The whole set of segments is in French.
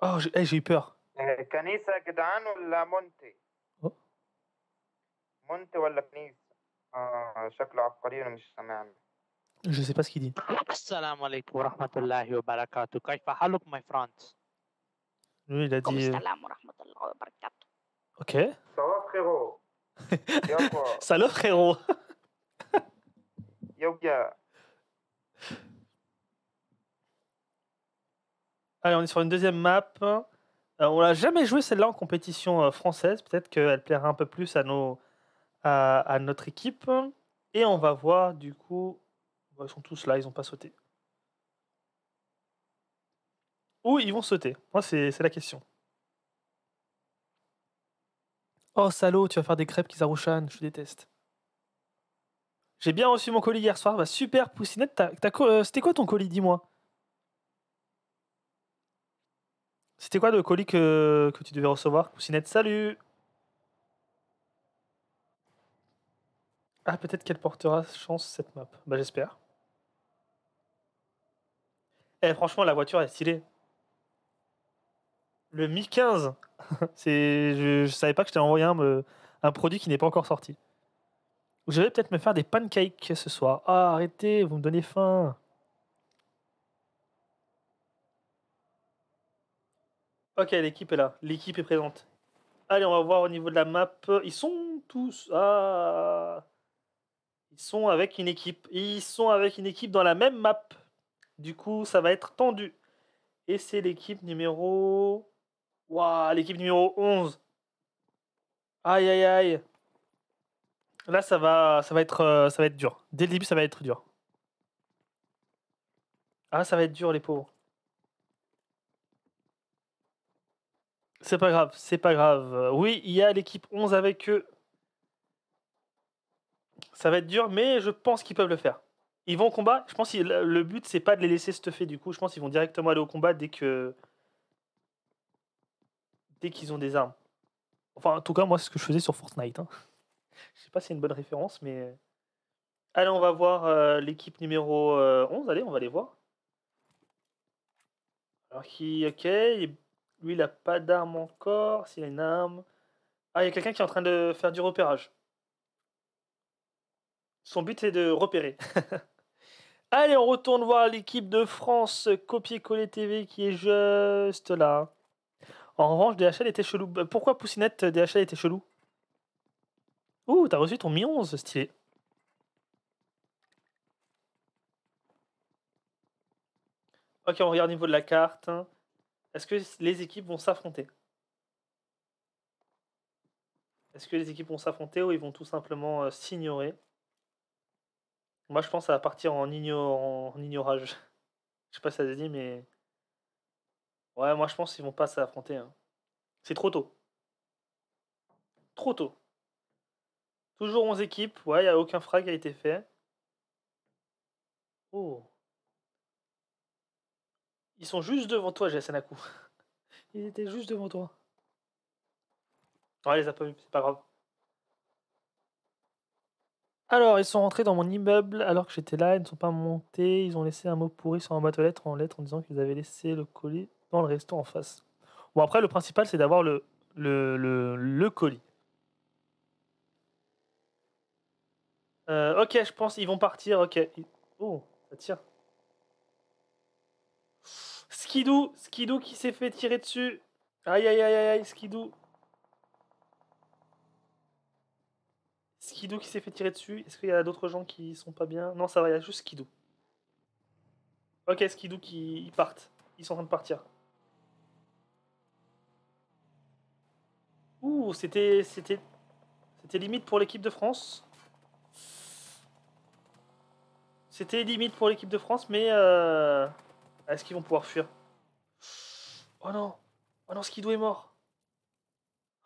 Oh, j'ai eu peur. كنيسة يا جدعان ولا مونتي؟ Oh. مونتي ولا كنيسة؟ شكله عبقري وأنا مش سامعني. Je sais pas ce qu'il dit. السلام عليكم ورحمة الله وبركاته. كيف حالك my friends؟ Lui, il a عليكم dit. السلام ورحمة الله وبركاته. Ok. Ça va frérot? Y'a quoi? Salut frérot. Yo bien. Allez, on est sur une deuxième map. On l'a jamais joué celle-là en compétition française. Peut-être qu'elle plaira un peu plus à notre équipe. Et on va voir du coup. Ils sont tous là, ils ont pas sauté. Où ils vont sauter? Moi, c'est la question. Oh salaud, tu vas faire des crêpes Kizaru-chan, je déteste. J'ai bien reçu mon colis hier soir. Bah, super, Poussinette. C'était quoi ton colis, dis-moi? C'était quoi le colis que tu devais recevoir, Poussinette? Salut. Ah, peut-être qu'elle portera chance cette map. Bah, j'espère. Eh, franchement, la voiture est stylée. Le Mi 15. Je savais pas que je t'ai envoyé un produit qui n'est pas encore sorti. Je vais peut-être me faire des pancakes ce soir. Ah, arrêtez, vous me donnez faim. Ok, l'équipe est là. L'équipe est présente. Allez, on va voir au niveau de la map. Ils sont tous... Ah... Ils sont avec une équipe. Ils sont avec une équipe dans la même map. Du coup, ça va être tendu. Et c'est l'équipe numéro... Waouh, l'équipe numéro 11. Aïe, aïe, aïe. Là, ça va être dur. Dès le début, ça va être dur. Ah, ça va être dur, les pauvres. C'est pas grave, c'est pas grave. Oui, il y a l'équipe 11 avec eux. Ça va être dur, mais je pense qu'ils peuvent le faire. Ils vont au combat. Je pense que le but, c'est pas de les laisser stuffer. Du coup, je pense qu'ils vont directement aller au combat dès qu'ils ont des armes. Enfin, en tout cas, moi, c'est ce que je faisais sur Fortnite. Hein. Je sais pas si c'est une bonne référence, mais... Allez, on va voir l'équipe numéro 11. Allez, on va les voir. Alors, ok. Lui, il a pas d'arme encore. S'il a une arme... Ah, il y a quelqu'un qui est en train de faire du repérage. Son but, c'est de repérer. Allez, on retourne voir l'équipe de France Copier-Coller TV qui est juste là. En revanche, DHL était chelou. Pourquoi Poussinette DHL était chelou? Ouh, t'as reçu ton Mi 11, stylé. Ok, on regarde au niveau de la carte. Est-ce que les équipes vont s'affronter? Est-ce que les équipes vont s'affronter ou ils vont tout simplement s'ignorer? Moi, je pense que ça va partir en ignorage. Je sais pas si ça se dit, mais... Ouais, moi, je pense qu'ils vont pas s'affronter. Hein. C'est trop tôt. Trop tôt. Toujours 11 équipes. Ouais, il n'y a aucun frag qui a été fait. Oh. Ils sont juste devant toi, Jasanaku. Ils étaient juste devant toi. Ouais, les a pas vus, c'est pas grave. Alors, ils sont rentrés dans mon immeuble alors que j'étais là, ils ne sont pas montés, ils ont laissé un mot pourri sur ma boîte aux lettres en disant qu'ils avaient laissé le colis dans le resto en face. Bon, après, le principal, c'est d'avoir le colis. Ok, je pense ils vont partir, ok. Oh, ça tire. Skidoo qui s'est fait tirer dessus. Aïe, aïe, aïe, aïe, Skidoo. Skidoo qui s'est fait tirer dessus. Est-ce qu'il y a d'autres gens qui sont pas bien? Non, ça va, il y a juste Skidoo. Ok, Skidoo qui ils partent. Ils sont en train de partir. Ouh, c'était limite pour l'équipe de France. C'était limite pour l'équipe de France, mais est-ce qu'ils vont pouvoir fuir? Oh non! Oh non, Skidoo est mort!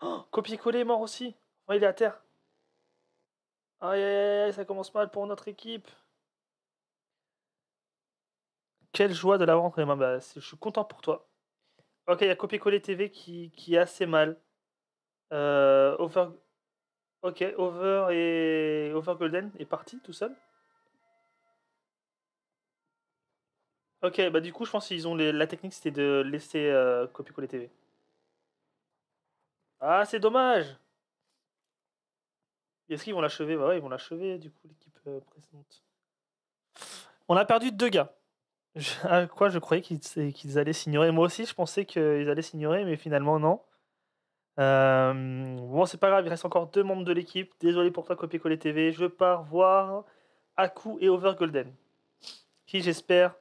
Oh, Copier-coller est mort aussi! Oh, il est à terre! Aïe aïe aïe, ça commence mal pour notre équipe! Quelle joie de l'avoir entre les mains! Bah, je suis content pour toi. Ok, il y a Copier-coller TV qui est assez mal. Over... Ok, Over Golden est parti tout seul. Ok, bah du coup, je pense qu'ils ont la technique, c'était de laisser copier-coller TV. Ah, c'est dommage! Est-ce qu'ils vont l'achever? Bah ouais, ils vont l'achever, du coup, l'équipe précédente. On a perdu 2 gars. À quoi je croyais qu'ils allaient s'ignorer. Moi aussi, je pensais qu'ils allaient s'ignorer, mais finalement, non. Bon, c'est pas grave, il reste encore 2 membres de l'équipe. Désolé pour toi, copier-coller TV. Je pars voir Aku et Overgolden, qui, j'espère,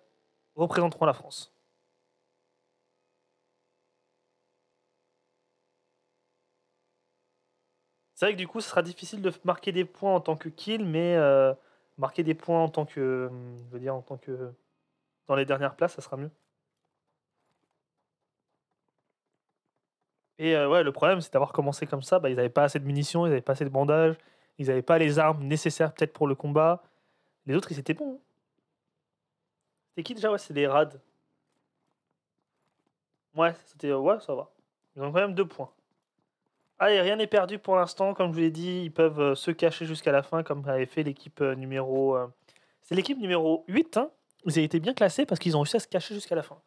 représenteront la France. C'est vrai que du coup, ce sera difficile de marquer des points en tant que kill, mais marquer des points en tant que, je veux dire, en tant que dans les dernières places, ça sera mieux. Et ouais, le problème, c'est d'avoir commencé comme ça. Bah, ils n'avaient pas assez de munitions, ils n'avaient pas assez de bandages, ils n'avaient pas les armes nécessaires peut-être pour le combat. Les autres, ils étaient bons, hein. C'était qui déjà? Ouais, c'est les raids. Ouais, c'était ouais, ça va. Ils ont quand même 2 points. Allez, rien n'est perdu pour l'instant. Comme je vous l'ai dit, ils peuvent se cacher jusqu'à la fin, comme avait fait l'équipe numéro. C'est l'équipe numéro 8, hein. Ils ont été bien classés parce qu'ils ont réussi à se cacher jusqu'à la fin.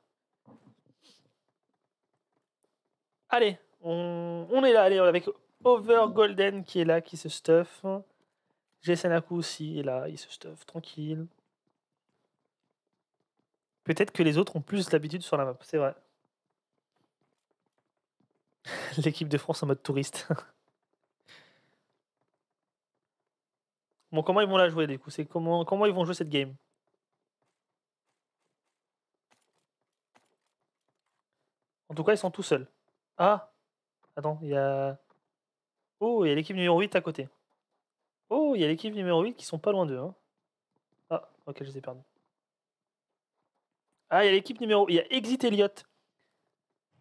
Allez, on est là, allez, avec Over Golden qui est là, qui se stuff. Jessenaku aussi est là, il se stuff, tranquille. Peut-être que les autres ont plus d'habitude sur la map, c'est vrai. L'équipe de France en mode touriste. Bon, comment ils vont la jouer du coup? C'est comment ils vont jouer cette game? En tout cas, ils sont tout seuls. Ah, attends, il y a. Oh, il y a l'équipe numéro 8 à côté. Oh, il y a l'équipe numéro 8 qui sont pas loin d'eux, hein. Ah, ok, je les ai perdus. Ah, il y a l'équipe numéro. Il y a Exit Elliott.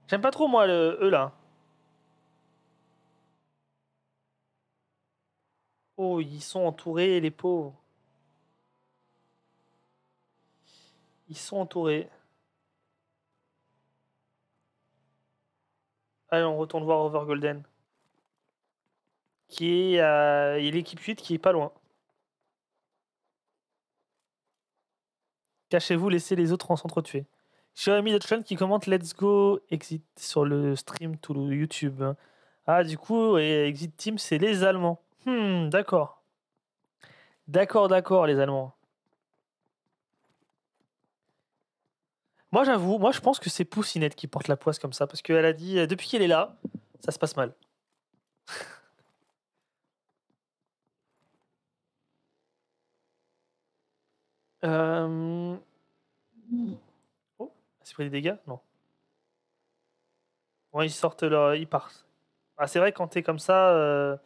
J'aime pas trop, moi, eux là. Oh, ils sont entourés, les pauvres. Ils sont entourés. Allez, on retourne voir Over Golden. Qui est. Il y a l'équipe 8 qui est pas loin. Cachez-vous, laissez les autres en s'entretuer. Xiaomi Dutchland qui commente Let's Go Exit sur le stream tout le YouTube. Ah, du coup, Exit Team, c'est les Allemands. D'accord. D'accord, les Allemands. Moi, j'avoue, moi, je pense que c'est Poussinette qui porte la poisse comme ça, parce qu'elle a dit, depuis qu'elle est là, ça se passe mal. Oh, c'est pris des dégâts? Non. Bon, ils sortent leur. Ils partent. Ah, c'est vrai, quand t'es comme ça,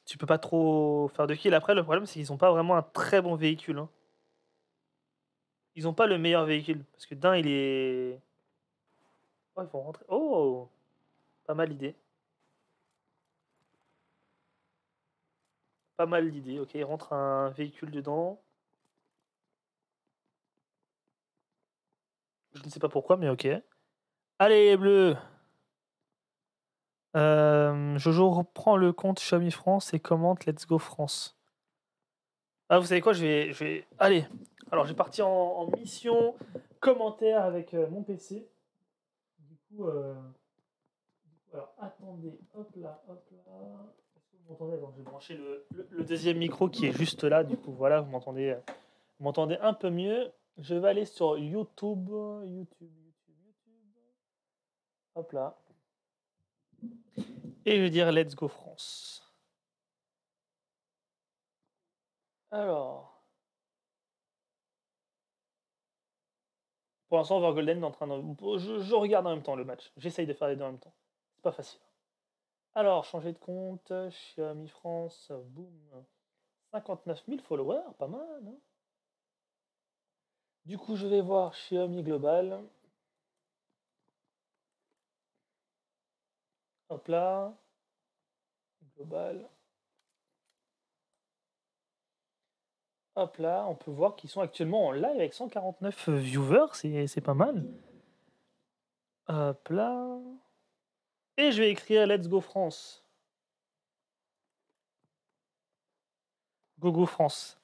tu peux pas trop faire de kill. Après, le problème, c'est qu'ils ont pas vraiment un très bon véhicule, hein. Ils ont pas le meilleur véhicule. Parce que d'un, il est. Oh, ils vont rentrer. Oh! Pas mal d'idées. Pas mal d'idées. Ok, il rentre un véhicule dedans. Je ne sais pas pourquoi, mais ok. Allez, bleu! Jojo reprend le compte Xiaomi France et commente Let's Go France. Ah, vous savez quoi, je vais... Allez, alors je vais partir en mission commentaire avec mon PC. Du coup, alors attendez, hop là, hop là. Est-ce que vous m'entendez? Alors, je vais brancher le deuxième micro qui est juste là. Du coup, voilà, vous m'entendez un peu mieux. Je vais aller sur YouTube. Hop là. Et je vais dire Let's Go France. Alors. Pour l'instant, Overgolden est en train de. Je regarde en même temps le match. J'essaye de faire les deux en même temps. C'est pas facile. Alors, changer de compte. Xiaomi France. Boum. 59 000 followers. Pas mal, hein. Du coup, je vais voir Xiaomi Global. Hop là. Global. Hop là, on peut voir qu'ils sont actuellement en live avec 149 viewers, c'est pas mal. Hop là. Et je vais écrire Let's Go France. Go Go France.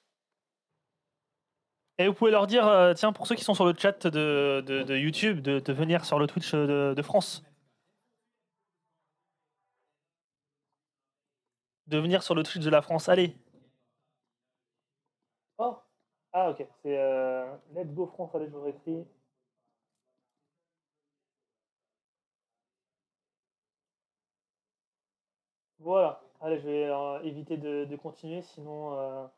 Et vous pouvez leur dire, tiens, pour ceux qui sont sur le chat de YouTube, de venir sur le Twitch de France. De venir sur le Twitch de la France. Allez. Oh. Ah, ok. C'est Let's Go France. Allez, je vous écrit. Voilà. Allez, je vais éviter de continuer, sinon,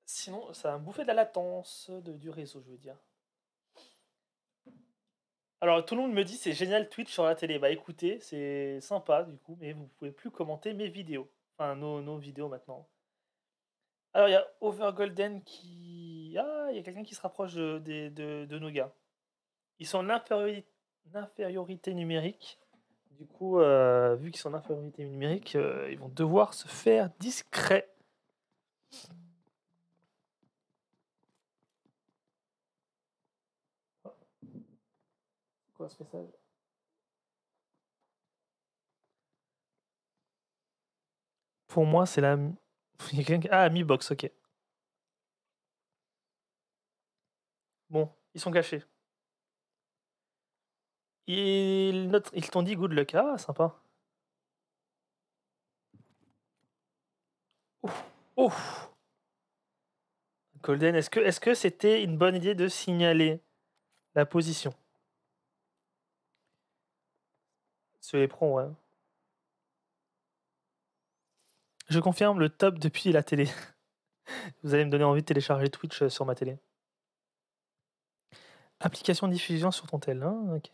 sinon ça va me bouffer de la latence du réseau, je veux dire. Alors, tout le monde me dit c'est génial Twitch sur la télé. Bah écoutez, c'est sympa du coup, mais vous pouvez plus commenter mes vidéos. Enfin, nos vidéos maintenant. Alors, il y a Overgolden qui. Ah, il y a quelqu'un qui se rapproche de nos gars. Ils sont en infériorité numérique. Du coup, vu qu'ils sont en infériorité numérique, ils vont devoir se faire discret. Quoi ce message? Pour moi, c'est la. Il y a quelqu'un qui- Ah, Mi Box, ok. Bon, ils sont cachés. Ils t'ont dit good luck. Ah, sympa. Ouf. Ouf. Golden, est-ce que c'était une bonne idée de signaler la position? Sur les pros, ouais. Je confirme le top depuis la télé. Vous allez me donner envie de télécharger Twitch sur ma télé. Application de diffusion sur ton tel. Hein, ok.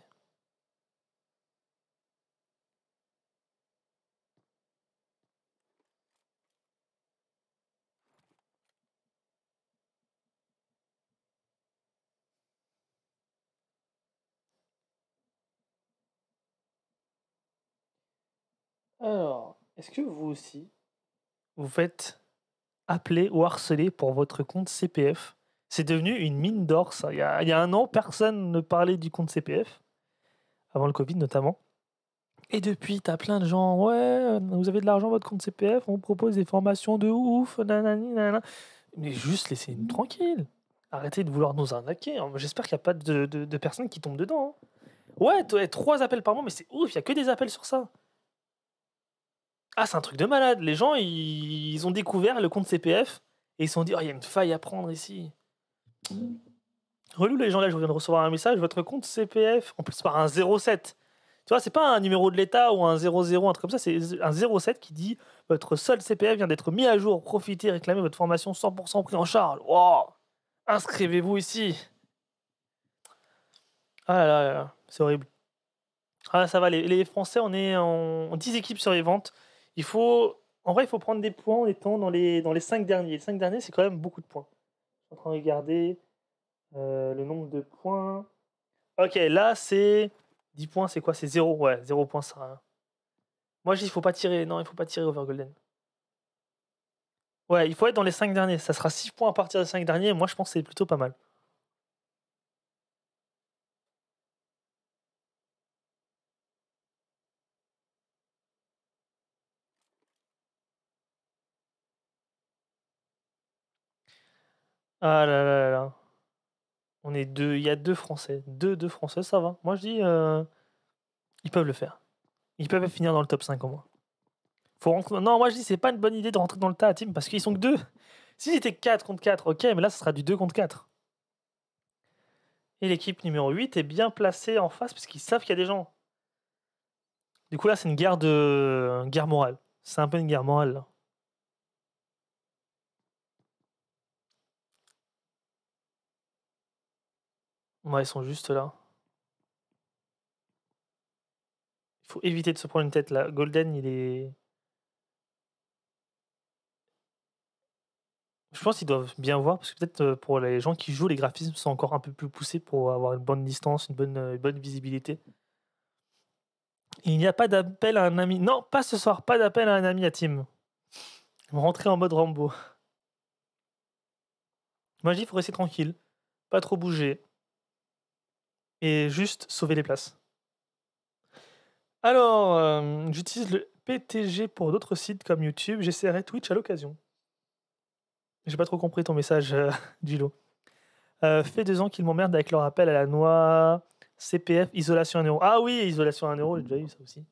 Alors, est-ce que vous aussi, vous faites appeler ou harceler pour votre compte CPF? C'est devenu une mine d'or, ça. Il y a un an, personne ne parlait du compte CPF, avant le Covid notamment. Et depuis, t'as plein de gens, ouais, vous avez de l'argent, votre compte CPF, on vous propose des formations de ouf, nanani, nanana. Mais juste laissez-nous tranquille. Arrêtez de vouloir nous arnaquer. Hein. J'espère qu'il n'y a pas de personnes qui tombent dedans. Hein. Ouais, 3 appels par mois, mais c'est ouf, il n'y a que des appels sur ça. Ah, c'est un truc de malade. Les gens, ils ont découvert le compte CPF et ils se sont dit, oh, il y a une faille à prendre ici. Relou, les gens, là, je viens de recevoir un message, votre compte CPF, en plus par un 07. Tu vois, c'est pas un numéro de l'État ou un 00, un truc comme ça, c'est un 07 qui dit votre solde CPF vient d'être mis à jour, profitez, réclamez votre formation 100% pris en charge. Wow. Inscrivez-vous ici. Ah là là, là là, c'est horrible. Ah, ça va, les Français, on est en 10 équipes survivantes. Il faut, en vrai, il faut prendre des points en étant dans les 5 derniers. Les 5 derniers, c'est quand même beaucoup de points. Je suis en train de regarder le nombre de points. Ok, là, c'est 10 points, c'est quoi? C'est 0, ouais, 0 points, ça sert à rien. Moi, je dis, il faut pas tirer. Non, il faut pas tirer over golden. Ouais, il faut être dans les 5 derniers. Ça sera 6 points à partir des 5 derniers. Moi, je pense que c'est plutôt pas mal. Ah là là là là. On est deux. Il y a 2 Français. Deux Français, ça va. Moi, je dis, ils peuvent le faire. Ils peuvent finir dans le top 5 au moins. Faut rentrer... Non, moi, je dis, c'est pas une bonne idée de rentrer dans le tas team parce qu'ils sont que 2. S'ils étaient 4 contre 4, ok, mais là, ce sera du 2 contre 4. Et l'équipe numéro 8 est bien placée en face parce qu'ils savent qu'il y a des gens. Du coup, là, c'est une guerre morale. C'est un peu une guerre morale, là. Ouais, ils sont juste là. Il faut éviter de se prendre une tête, là. Golden, il est... Je pense qu'ils doivent bien voir, parce que peut-être pour les gens qui jouent, les graphismes sont encore un peu plus poussés pour avoir une bonne distance, une bonne visibilité. Il n'y a pas d'appel à un ami. Non, pas ce soir, pas d'appel à un ami à team. Rentrer en mode Rambo. Moi, je dis, il faut rester tranquille, pas trop bouger, et juste sauver les places. Alors, j'utilise le PTG pour d'autres sites comme YouTube, j'essaierai Twitch à l'occasion. J'ai pas trop compris ton message, Gilo. Fait 2 ans qu'ils m'emmerdent avec leur appel à la noix. CPF, isolation 1 euro. Ah oui, isolation 1 euro, j'ai déjà eu ça aussi.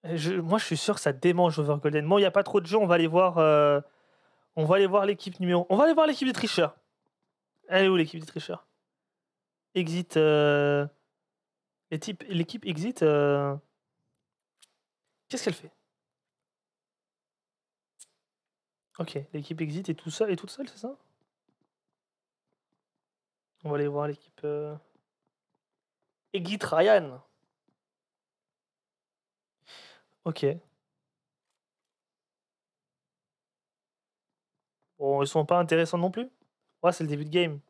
Moi, je suis sûr que ça démange Overgolden. Bon, il n'y a pas trop de jeux, on va aller voir. On va aller voir l'équipe numéro. On va aller voir l'équipe des tricheurs. Elle est où l'équipe des tricheurs? Exit. L'équipe Exit. Qu'est-ce qu'elle fait? Ok, l'équipe Exit est tout seul et toute seule, c'est ça? On va aller voir l'équipe. Exit Ryan. Ok. Bon, ils sont pas intéressants non plus. Ouais, c'est le début de game.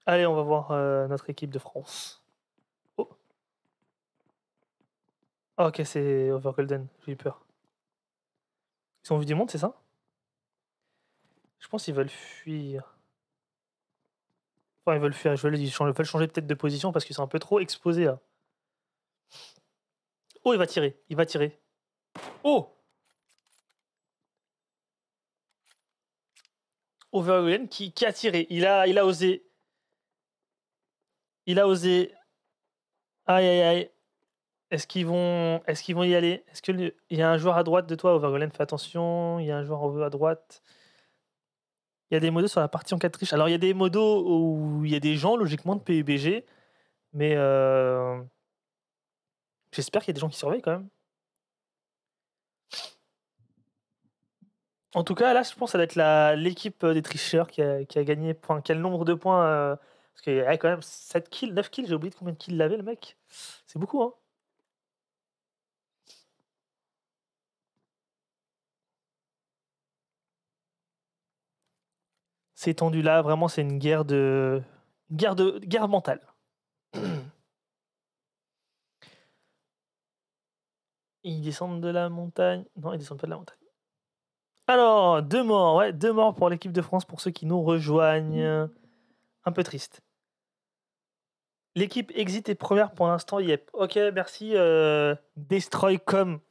Allez, on va voir notre équipe de France. Oh. Ah, ok, c'est Overgolden. J'ai eu peur. Ils ont vu du monde, c'est ça? Je pense qu'ils veulent fuir. Enfin, ils veulent fuir. Ils veulent changer peut-être de position parce qu'ils sont un peu trop exposés là. Oh, il va tirer. Il va tirer. Oh! Overgolden qui a tiré. Il a osé. Il a osé. Aïe aïe aïe. Est-ce qu'ils vont y aller? Est-ce qu'il y a un joueur à droite de toi, Overgolden? Fais attention. Il y a un joueur à droite. Il y a des modos sur la partie en 4 triches. Alors, il y a des modos où il y a des gens, logiquement, de PUBG. Mais j'espère qu'il y a des gens qui surveillent quand même. En tout cas, là, je pense que ça va être l'équipe des tricheurs qui a gagné. Enfin, qui a le nombre de points. Parce qu'il y a quand même 7 kills, 9 kills. J'ai oublié de combien de kills il avait, le mec. C'est beaucoup, hein. C'est tendu là, vraiment, c'est une guerre de. Guerre mentale. Ils descendent de la montagne. Non, ils descendent pas de la montagne. Alors, 2 morts, ouais, 2 morts pour l'équipe de France pour ceux qui nous rejoignent. Un peu triste. L'équipe Exit est première pour l'instant, yep. Ok, merci. Destroy.com.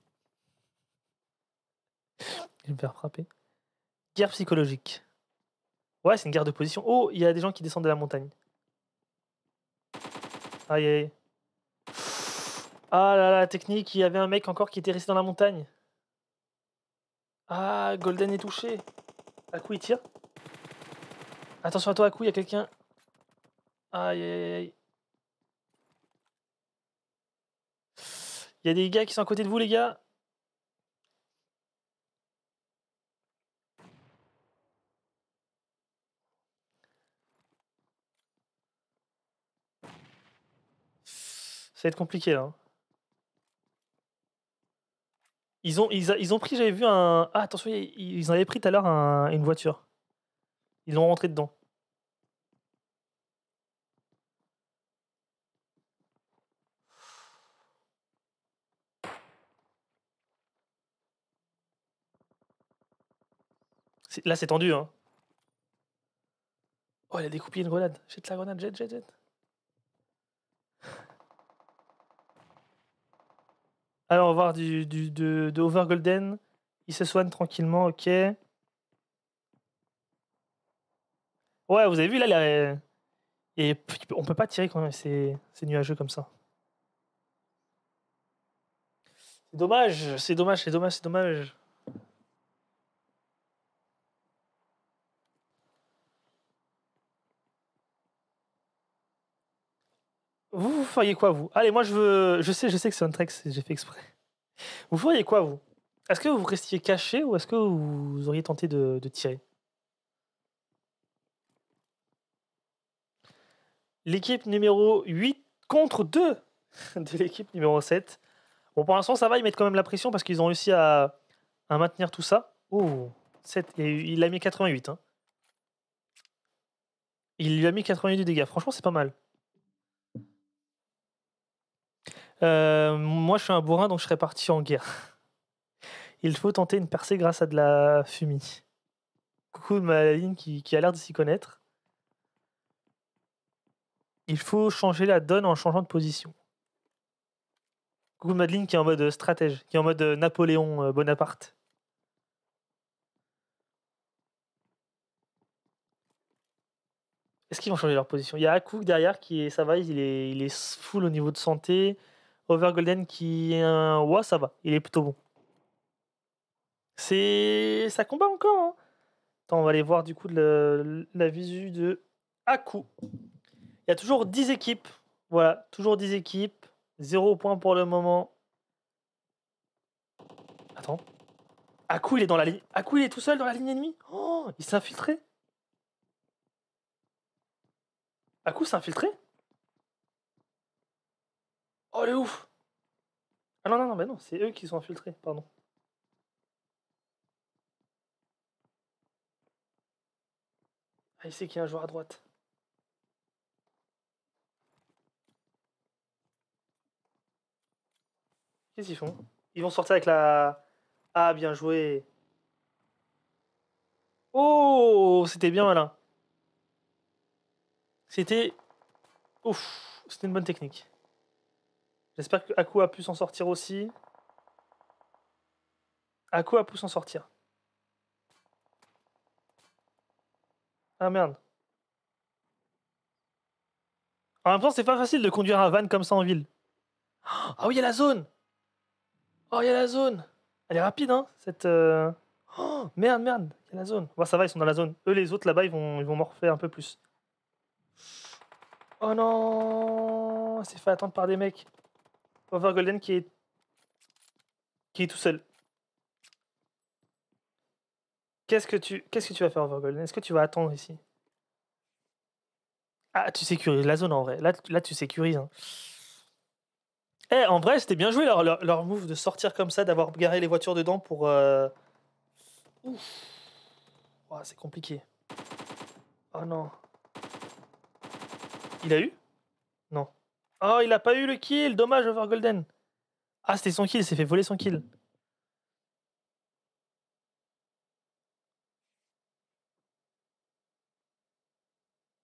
Je vais me faire frapper. Guerre psychologique. Ouais, c'est une guerre de position. Oh, il y a des gens qui descendent de la montagne. Aïe aïe. Ah là là, technique, il y avait un mec encore qui était resté dans la montagne. Ah, Golden est touché. Aku, il tire. Attention à toi, Aku, il y a quelqu'un. Aïe aïe aïe. Il y a des gars qui sont à côté de vous, les gars. Ça va être compliqué là. Ils ont pris, j'avais vu un. Ah, attention, ils en avaient pris tout à l'heure une voiture. Ils l'ont rentré dedans. Là, c'est tendu, hein. Oh, il a découpé une grenade. Jette la grenade, jette. Alors, on va voir de Overgolden. Il se soigne tranquillement, ok. Ouais, vous avez vu, là, et on peut pas tirer quand c'est nuageux comme ça. C'est dommage. Vous feriez quoi, vous? Allez, moi, je sais que c'est un trick, j'ai fait exprès. Vous feriez quoi, vous? Est-ce que vous restiez caché ou est-ce que vous auriez tenté de tirer? L'équipe numéro 8 contre 2 de l'équipe numéro 7. Bon, pour l'instant, ça va, ils mettent quand même la pression parce qu'ils ont réussi à maintenir tout ça. Oh, 7, et il a mis 88. Hein. Il lui a mis 88 de dégâts. Franchement, c'est pas mal. Moi, je suis un bourrin, donc je serais parti en guerre. Il faut tenter une percée grâce à de la fumée. Coucou Maline qui a l'air de s'y connaître. Il faut changer la donne en changeant de position. Coucou Madeleine qui est en mode stratège, qui est en mode Napoléon Bonaparte. Est-ce qu'ils vont changer leur position? Il y a Aku derrière qui est, ça va, il est full au niveau de santé. Overgolden qui est un... Ouais, ça va, il est plutôt bon. Ça combat encore. Hein. Attends, on va aller voir du coup la visu de Aku. Il y a toujours 10 équipes. Voilà, toujours 10 équipes. 0 point pour le moment. Attends. Aku, il est dans la ligne. Aku, il est tout seul dans la ligne ennemie. Oh, il s'est infiltré. Aku s'est infiltré. Oh, le ouf. Ah non, bah non, c'est eux qui sont infiltrés, pardon. Ah, il sait qu'il y a un joueur à droite. Qu'est-ce qu'ils font? Ils vont sortir avec la... Ah, bien joué. Oh, c'était bien malin. C'était... Ouf, c'était une bonne technique. J'espère que Aku a pu s'en sortir aussi. Aku a pu s'en sortir. Ah merde. En même temps, c'est pas facile de conduire un van comme ça en ville. Ah oui, il y a la zone. Oh, il y a la zone. Elle est rapide, hein, cette... Oh, merde, il y a la zone. Bon, ça va, ils sont dans la zone. Eux, les autres, là-bas, ils vont morfer un peu plus. Oh non, c'est fait attendre par des mecs. Overgolden qui est tout seul. Qu'est-ce que tu vas faire, Overgolden? Est-ce que tu vas attendre ici? Ah, tu sécurises la zone en vrai. Là tu sécurises. Hein. Eh, en vrai, c'était bien joué leur move de sortir comme ça, d'avoir garé les voitures dedans pour. Ouf. Oh, c'est compliqué. Oh non. Il a eu? Non. Oh, il a pas eu le kill. Dommage, Overgolden. Ah, c'était son kill. Il s'est fait voler son kill.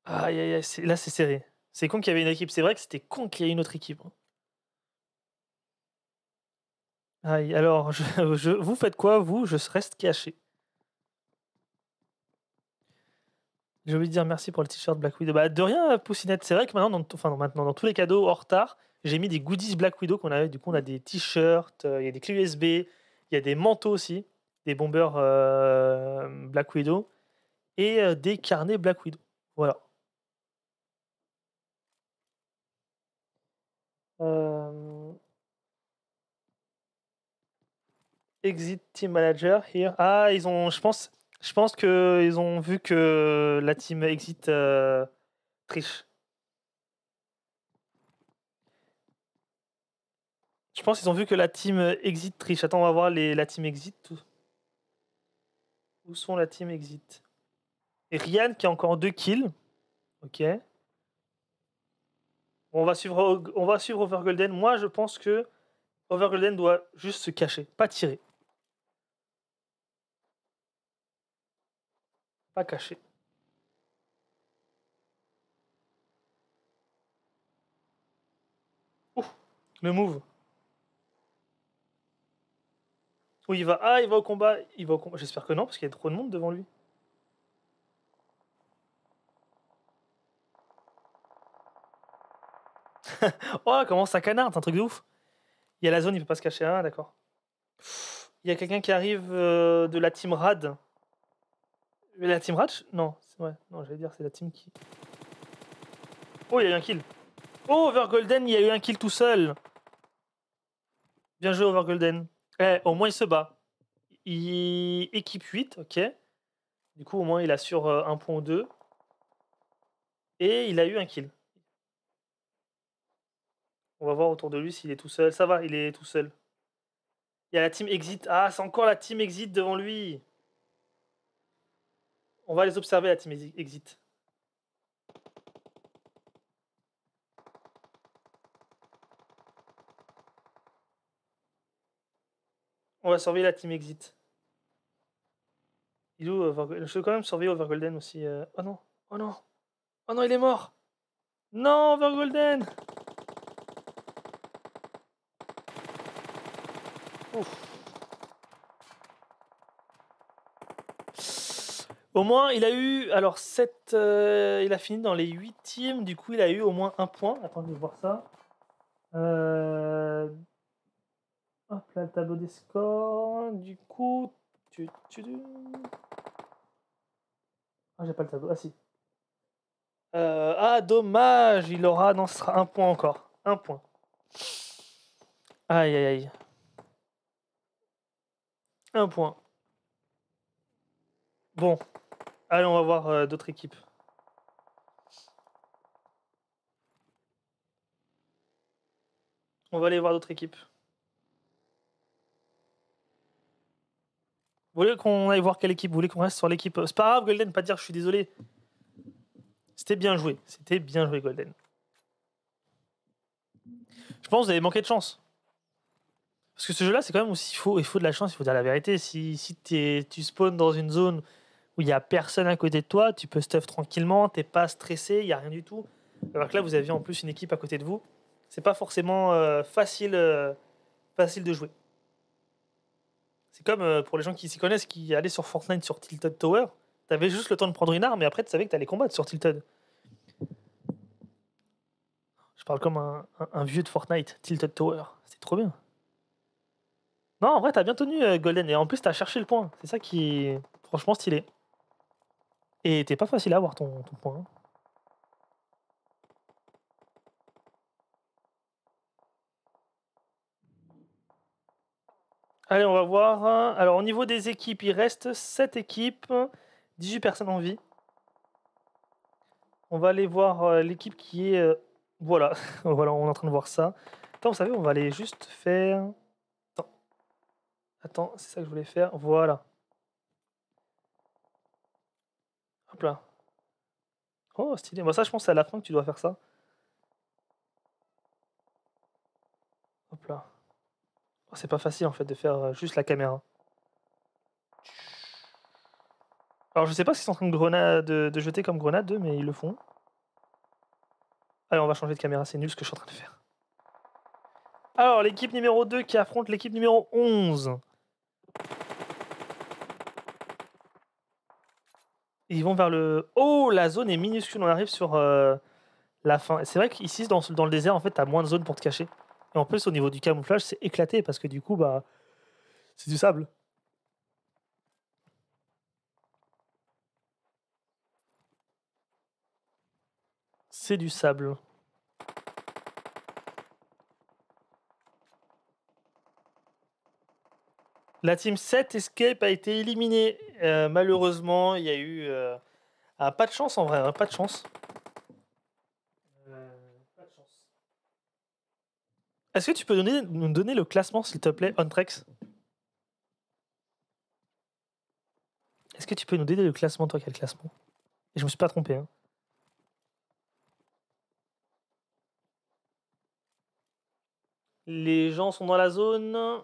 Aïe, aïe, aïe. Là, c'est serré. C'est con qu'il y avait une équipe. C'est vrai que c'était con qu'il y ait une autre équipe. Aïe, alors, vous faites quoi, vous? Je reste caché. J'ai oublié de dire merci pour le t-shirt Black Widow. Bah, de rien, Poussinette. C'est vrai que maintenant, dans tous les cadeaux hors retard, j'ai mis des goodies Black Widow qu'on avait. Du coup, on a des t-shirts, il y a des clés USB, il y a des manteaux aussi, des bombers Black Widow et des carnets Black Widow. Voilà. Exit Team Manager here. Ah, je pense que ils ont vu que la team Exit triche. Je pense qu'ils ont vu que la team Exit triche. Attends, on va voir la team Exit. Où sont la team Exit? Et Ryan qui a encore 2 kills. Ok. On va suivre Overgolden. Moi, je pense que Overgolden doit juste se cacher, pas tirer. Pas cacher. Ouh, le move. Où il va? Ah, il va au combat. J'espère que non, parce qu'il y a trop de monde devant lui. Oh, comment ça canarde, un truc de ouf. Il y a la zone, il peut pas se cacher. Ah, d'accord. Il y a quelqu'un qui arrive de la team Rad. Mais la team Rad? Non, ouais. Non, j'allais dire, c'est la team qui. Oh, il y a eu un kill. Oh, Overgolden, il y a eu un kill tout seul. Bien joué, Overgolden. Eh, au moins, il se bat. Équipe 8, ok. Du coup, au moins, il assure un point ou deux. Et il a eu un kill. On va voir autour de lui s'il est tout seul. Ça va, il est tout seul. Il y a la team Exit. Ah, c'est encore la team Exit devant lui. On va les observer, la team Exit. On va surveiller la team Exit. Il est où Overgolden? Je veux quand même surveiller Overgolden aussi. Oh non, oh non, oh non, il est mort. Non, Overgolden. Ouf. Au moins, il a eu. Alors, il a fini dans les 8 teams. Du coup, il a eu au moins un point. Attends, je vais voir ça. Hop là, le tableau des scores. Du coup. Ah, j'ai pas le tableau. Ah, si. Dommage. Il aura. Non, ce sera un point encore. Un point. Aïe, aïe, aïe. Un point. Bon. Allez, on va voir d'autres équipes. On va aller voir d'autres équipes. Vous voulez qu'on aille voir quelle équipe? Vous voulez qu'on reste sur l'équipe? C'est pas grave, Golden, pas dire je suis désolé. C'était bien joué. C'était bien joué, Golden. Je pense que vous avez manqué de chance. Parce que ce jeu-là, c'est quand même aussi. Il faut de la chance, il faut dire la vérité. Si tu spawns dans une zone où il n'y a personne à côté de toi, tu peux stuff tranquillement, t'es pas stressé, il n'y a rien du tout. Alors que là, vous avez en plus une équipe à côté de vous. C'est pas forcément facile de jouer. C'est comme pour les gens qui s'y connaissent, qui allaient sur Fortnite sur Tilted Tower. T'avais juste le temps de prendre une arme et après tu savais que t'allais combattre sur Tilted. Je parle comme un vieux de Fortnite, Tilted Tower. C'était trop bien. Non, en vrai, t'as bien tenu Golden. Et en plus, t'as cherché le point. C'est ça qui est franchement stylé. Et t'es pas facile à avoir ton point. Hein. Allez, on va voir. Alors, au niveau des équipes, il reste 7 équipes, 18 personnes en vie. On va aller voir l'équipe qui est. Voilà. Voilà, on est en train de voir ça. Attends, vous savez, on va aller juste faire. Attends, c'est ça que je voulais faire. Voilà. Hop là. Oh, stylé. Moi, ça, je pense que c'est à la fin que tu dois faire ça. Hop là. Oh, c'est pas facile en fait de faire juste la caméra. Alors, je sais pas ce qu'ils sont en train de jeter comme grenade, eux, mais ils le font. Allez, on va changer de caméra, c'est nul ce que je suis en train de faire. Alors, l'équipe numéro 2 qui affronte l'équipe numéro 11. Ils vont vers le... Oh, la zone est minuscule, on arrive sur la fin. C'est vrai qu'ici, dans le désert, en fait, t'as moins de zones pour te cacher. Et en plus, au niveau du camouflage, c'est éclaté parce que du coup, bah, c'est du sable. C'est du sable. La team 7 Escape a été éliminée. Malheureusement, il y a eu... pas de chance en vrai, hein, pas de chance. Pas de chance. Est-ce que tu peux nous donner le classement, s'il te plaît, Ontrex? Est-ce que tu peux nous donner le classement, toi, quel classement? Et je me suis pas trompé. Hein. Les gens sont dans la zone.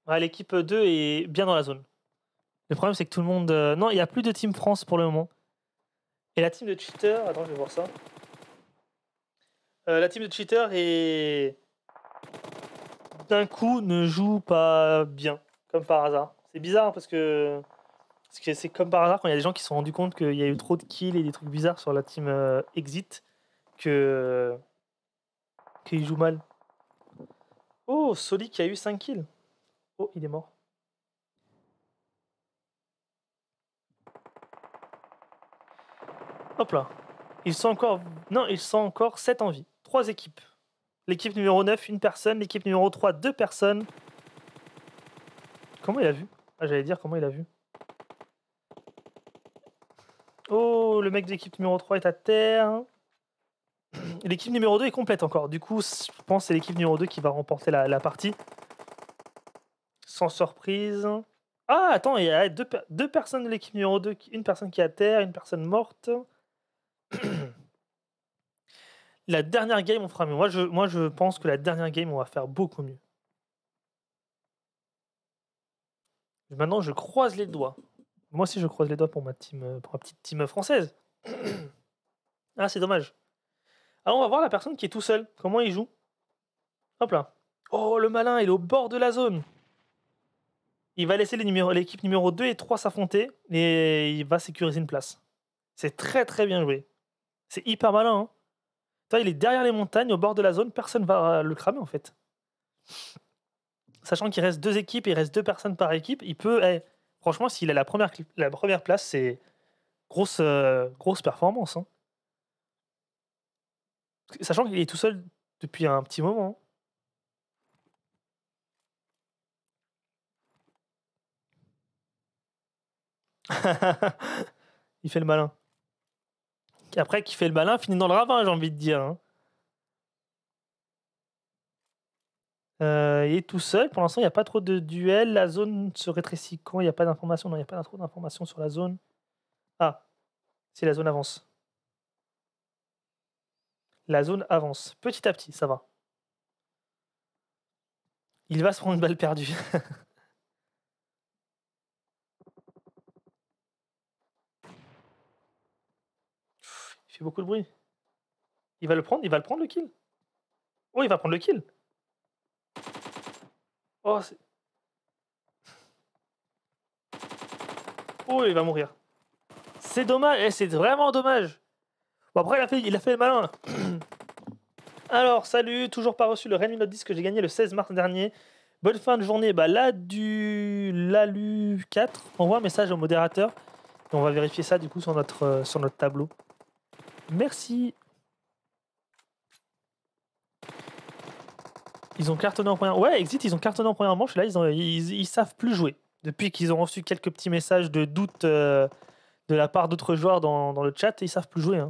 Ouais, l'équipe 2 est bien dans la zone. Le problème, c'est que tout le monde... Non, il n'y a plus de Team France pour le moment. Et la team de Cheater... Attends, je vais voir ça. La team de Cheater est... D'un coup, ne joue pas bien, comme par hasard. C'est bizarre parce que c'est comme par hasard quand il y a des gens qui se sont rendus compte qu'il y a eu trop de kills et des trucs bizarres sur la team Exit qu'ils jouent mal. Oh, Soli qui a eu 5 kills. Oh, il est mort. Hop là. Ils sont encore 7 en vie. 3 équipes. L'équipe numéro 9, une personne. L'équipe numéro 3, 2 personnes. Comment il a vu? Ah, j'allais dire comment il a vu. Oh, le mec de l'équipe numéro 3 est à terre. L'équipe numéro 2 est complète encore. Du coup, je pense que c'est l'équipe numéro 2 qui va remporter la partie. Sans surprise. Ah, attends, il y a deux personnes de l'équipe numéro 2. Une personne qui est à terre, une personne morte. La dernière game, on fera mieux. Moi, je pense que la dernière game, on va faire beaucoup mieux. Maintenant, je croise les doigts. Moi aussi, je croise les doigts pour ma petite team française. Ah, c'est dommage. Alors, on va voir la personne qui est tout seul. Comment il joue. Hop là. Oh, le malin, il est au bord de la zone. Il va laisser l'équipe numéro 2 et 3 s'affronter et il va sécuriser une place. C'est très très bien joué. C'est hyper malin. Hein. Toi, il est derrière les montagnes, au bord de la zone, personne va le cramer en fait. Sachant qu'il reste 2 équipes, il reste 2 personnes par équipe, il peut. Franchement, s'il a la première place, c'est grosse performance. Hein. Sachant qu'il est tout seul depuis un petit moment. Il fait le malin. Après, qui fait le malin finit dans le ravin, j'ai envie de dire. Hein. Il est tout seul. Pour l'instant, il n'y a pas trop de duels. La zone se rétrécit quand il n'y a pas d'informations. Non, il n'y a pas trop d'informations sur la zone. Ah, si la zone avance. La zone avance. Petit à petit, ça va. Il va se prendre une balle perdue. Il fait beaucoup de bruit. Il va le prendre le kill. Oh, il va prendre le kill. Oh, oh, il va mourir. C'est dommage, c'est vraiment dommage. Bon, après, il a fait le malin. Là. Alors, salut, toujours pas reçu le Redmi Note 10 que j'ai gagné le 16 mars dernier. Bonne fin de journée. Bah, Lalu 4 envoie un message au modérateur. Et on va vérifier ça du coup sur notre tableau. Merci. Ils ont cartonné en première. Ouais, Exit, ils ont cartonné en première manche. Là, ils savent plus jouer. Depuis qu'ils ont reçu quelques petits messages de doute de la part d'autres joueurs dans le chat, ils savent plus jouer. Hein.